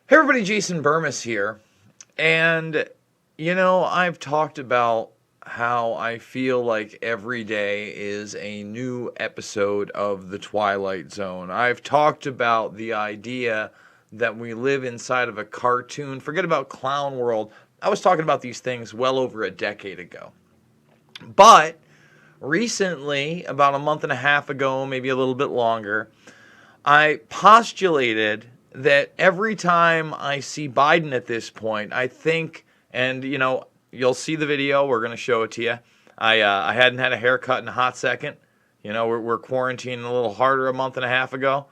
Hey everybody, Jason Burmis here. And, I've talked about how I feel like every day is a new episode of The Twilight Zone. I've talked about the idea that we live inside of a cartoon. Forget about Clown World. I was talking about these things well over a decade ago. But recently, about a month and a half ago, maybe a little bit longer, I postulated that every time I see Biden at this point, I think, and you'll see the video. We're going to show it to you. I hadn't had a haircut in a hot second. We're quarantining a little harder a month and a half ago,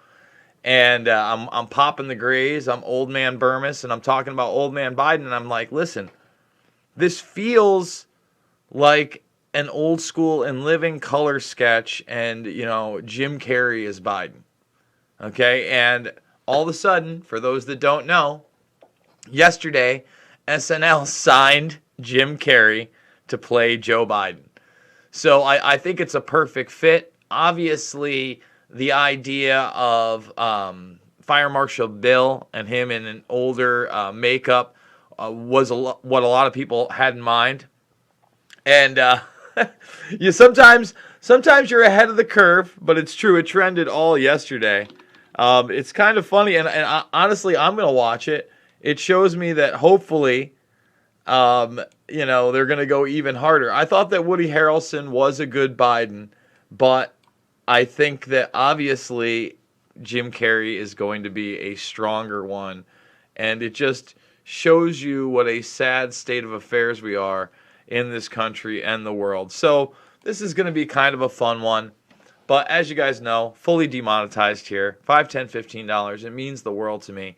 and I'm popping the grays. I'm old man Burmis, and I'm talking about old man Biden, and I'm like, listen, this feels like an old school and living color sketch, and Jim Carrey is Biden. Okay, and all of a sudden, for those that don't know, yesterday, SNL signed Jim Carrey to play Joe Biden. So I think it's a perfect fit. Obviously, the idea of Fire Marshal Bill and him in an older makeup was what a lot of people had in mind. And sometimes you're ahead of the curve, but it's true. It trended all yesterday. It's kind of funny, and honestly, I'm going to watch it. It shows me that hopefully, they're going to go even harder. I thought that Woody Harrelson was a good Biden, but I think that obviously Jim Carrey is going to be a stronger one, and it just shows you what a sad state of affairs we are in this country and the world. So this is going to be kind of a fun one. But as you guys know, fully demonetized here. $5, $10, $15. It means the world to me.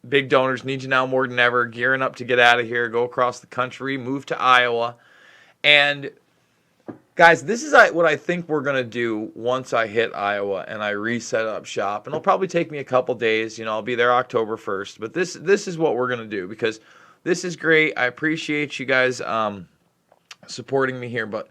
Big donors need you now more than ever. Gearing up to get out of here, go across the country, move to Iowa. And guys, this is what I think we're going to do once I hit Iowa and I reset up shop. And it'll probably take me a couple days. I'll be there October 1st. But this is what we're going to do because this is great. I appreciate you guys supporting me here. But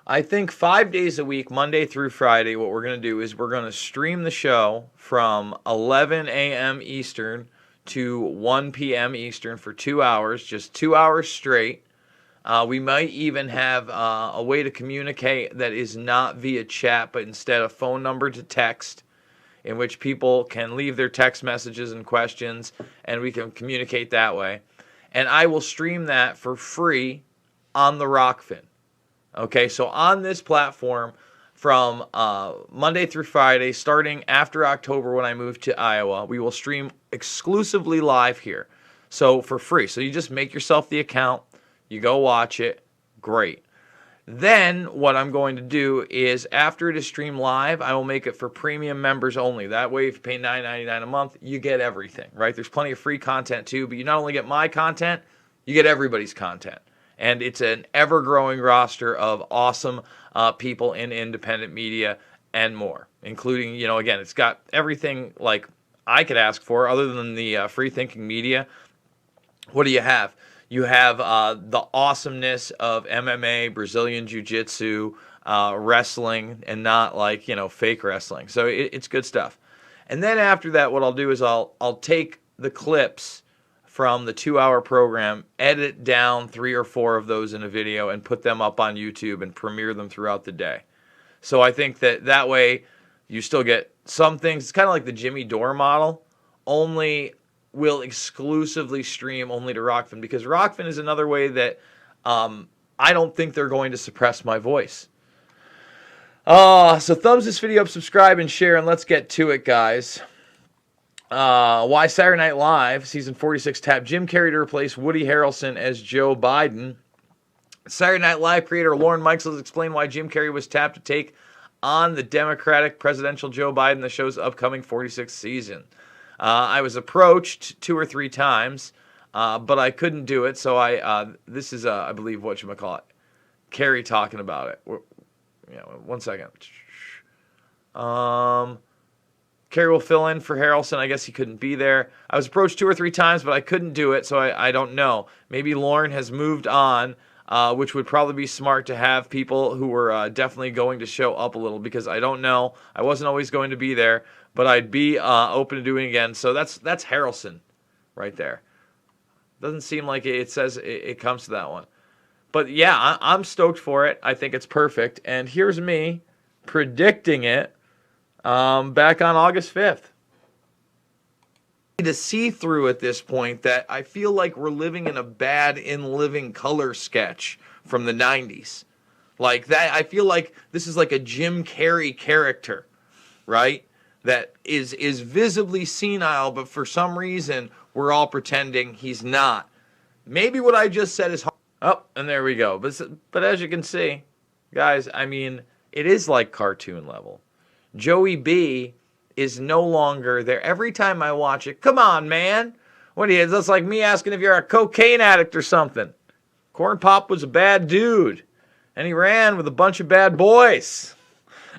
I think 5 days a week, Monday through Friday, what we're going to do is we're going to stream the show from 11 a.m. Eastern to 1 p.m. Eastern for 2 hours, just 2 hours straight. We might even have a way to communicate that is not via chat, but instead a phone number to text, in which people can leave their text messages and questions, and we can communicate that way. And I will stream that for free on the Rockfin. Okay, so on this platform from Monday through Friday, starting after October when I move to Iowa, we will stream exclusively live here. So for free. So you just make yourself the account, you go watch it, great. Then what I'm going to do is after it is streamed live, I will make it for premium members only. That way if you pay $9.99 a month, you get everything, right? There's plenty of free content too, but you not only get my content, you get everybody's content. And it's an ever-growing roster of awesome people in independent media and more, including, again, it's got everything like I could ask for other than the free-thinking media. What do you have? You have the awesomeness of MMA, Brazilian Jiu-Jitsu, wrestling, and not like, fake wrestling. So it's good stuff. And then after that, what I'll do is I'll take the clips from the 2-hour program, edit down 3 or 4 of those in a video, and put them up on YouTube and premiere them throughout the day. So I think that way you still get some things. It's kind of like the Jimmy Dore model, only will exclusively stream only to Rockfin, because Rockfin is another way that I don't think they're going to suppress my voice. So thumbs this video up, subscribe, and share, and let's get to it, guys. Why Saturday Night Live, season 46, tapped Jim Carrey to replace Woody Harrelson as Joe Biden. Saturday Night Live creator Lorne Michaels has explained why Jim Carrey was tapped to take on the Democratic presidential Joe Biden, the show's upcoming 46th season. I was approached 2 or 3 times, but I couldn't do it, so this is, I believe, whatchamacallit, Carrey talking about it. 1 second. Carrey will fill in for Harrelson. I guess he couldn't be there. I was approached 2 or 3 times, but I couldn't do it, so I don't know. Maybe Lauren has moved on. which would probably be smart to have people who were definitely going to show up a little, because I don't know. I wasn't always going to be there, but I'd be open to doing it again. So that's Harrelson right there. Doesn't seem like it says it comes to that one. But yeah, I'm stoked for it. I think it's perfect. And here's me predicting it back on August 5th. To see through at this point that I feel like we're living in a bad In Living Color sketch from the 90s. Like that, I feel like this is like a Jim Carrey character, right? That is visibly senile, but for some reason we're all pretending he's not. Maybe what I just said is oh, and there we go. But as you can see, guys, I mean, it is like cartoon level. Joey B is no longer there. Every time I watch it, come on, man. What is that's like me asking if you're a cocaine addict or something. Corn Pop was a bad dude, and he ran with a bunch of bad boys.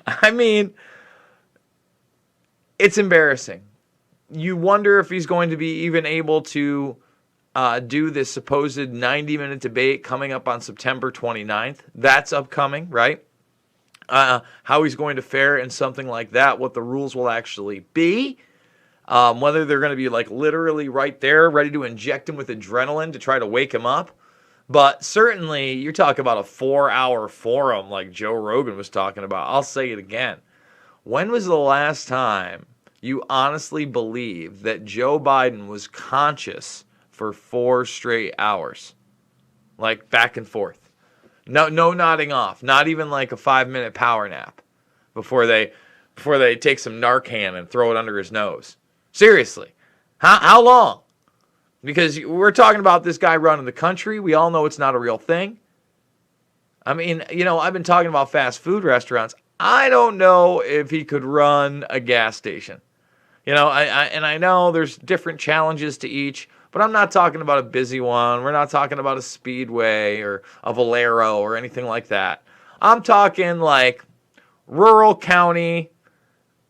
I mean, it's embarrassing. You wonder if he's going to be even able to do this supposed 90-minute debate coming up on September 29th. That's upcoming, right? How he's going to fare in something like that, what the rules will actually be, whether they're going to be like literally right there, ready to inject him with adrenaline to try to wake him up. But certainly, you're talking about a 4-hour forum like Joe Rogan was talking about. I'll say it again. When was the last time you honestly believed that Joe Biden was conscious for 4 straight hours? Like back and forth. No nodding off. Not even like a 5-minute power nap before they take some Narcan and throw it under his nose. Seriously. How long? Because we're talking about this guy running the country. We all know it's not a real thing. I mean, I've been talking about fast food restaurants. I don't know if he could run a gas station. I know there's different challenges to each, but I'm not talking about a busy one. We're not talking about a Speedway or a Valero or anything like that. I'm talking like rural county.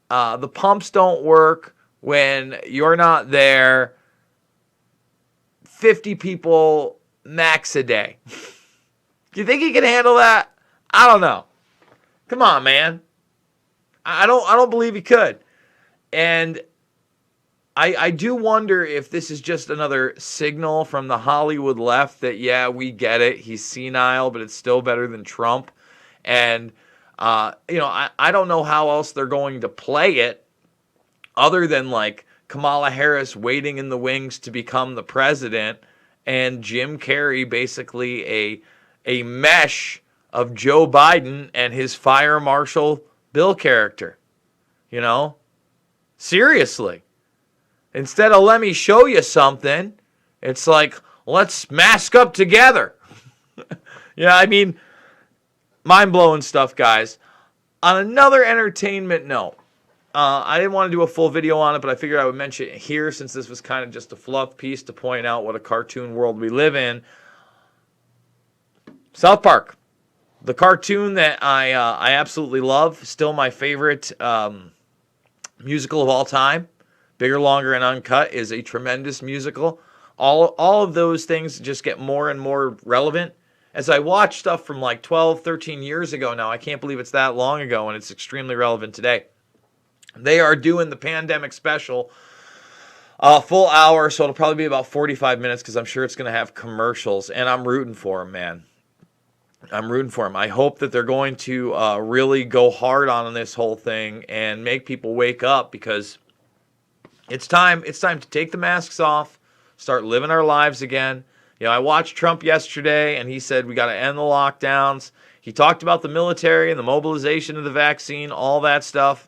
The pumps don't work when you're not there. 50 people max a day. Do you think he can handle that? I don't know. Come on, man. I don't believe he could. And I do wonder if this is just another signal from the Hollywood left that, yeah, we get it. He's senile, but it's still better than Trump. And, I don't know how else they're going to play it other than like Kamala Harris waiting in the wings to become the president and Jim Carrey basically a mesh of Joe Biden and his Fire Marshal Bill character. Seriously. Instead of let me show you something, it's like, let's mask up together. I mean, mind-blowing stuff, guys. On another entertainment note, I didn't want to do a full video on it, but I figured I would mention it here since this was kind of just a fluff piece to point out what a cartoon world we live in. South Park, the cartoon that I absolutely love, still my favorite musical of all time. Bigger, Longer, and Uncut is a tremendous musical. All of those things just get more and more relevant. As I watch stuff from like 12, 13 years ago now, I can't believe it's that long ago, and it's extremely relevant today. They are doing the pandemic special, full hour, so it'll probably be about 45 minutes because I'm sure it's going to have commercials, and I'm rooting for them, man. I'm rooting for them. I hope that they're going to really go hard on this whole thing and make people wake up because it's time to take the masks off, start living our lives again. I watched Trump yesterday, and he said we got to end the lockdowns. He talked about the military and the mobilization of the vaccine, all that stuff.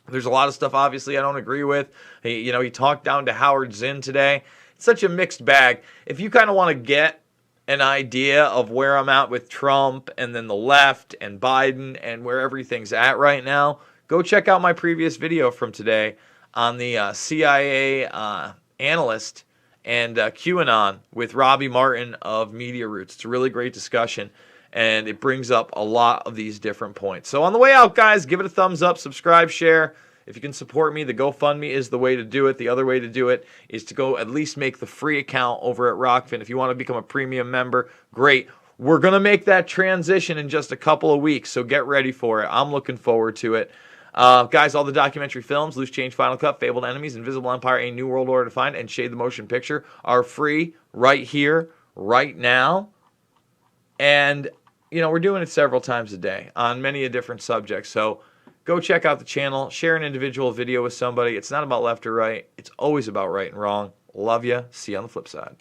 There's a lot of stuff, obviously, I don't agree with. He talked down to Howard Zinn today. It's such a mixed bag. If you kind of want to get an idea of where I'm at with Trump and then the left and Biden and where everything's at right now, go check out my previous video from today on the CIA analyst and QAnon with Robbie Martin of Media Roots. It's a really great discussion, and it brings up a lot of these different points. So on the way out, guys, give it a thumbs up, subscribe, share. If you can support me, the GoFundMe is the way to do it. The other way to do it is to go at least make the free account over at Rockfin. If you want to become a premium member, great. we're going to make that transition in just a couple of weeks, so get ready for it. I'm looking forward to it. Guys, all the documentary films, Loose Change, Final Cut, Fabled Enemies, Invisible Empire, A New World Order to Find, and Shade the Motion Picture are free right here, right now. And, we're doing it several times a day on many different subjects. So go check out the channel, share an individual video with somebody. It's not about left or right. It's always about right and wrong. Love ya. See you on the flip side.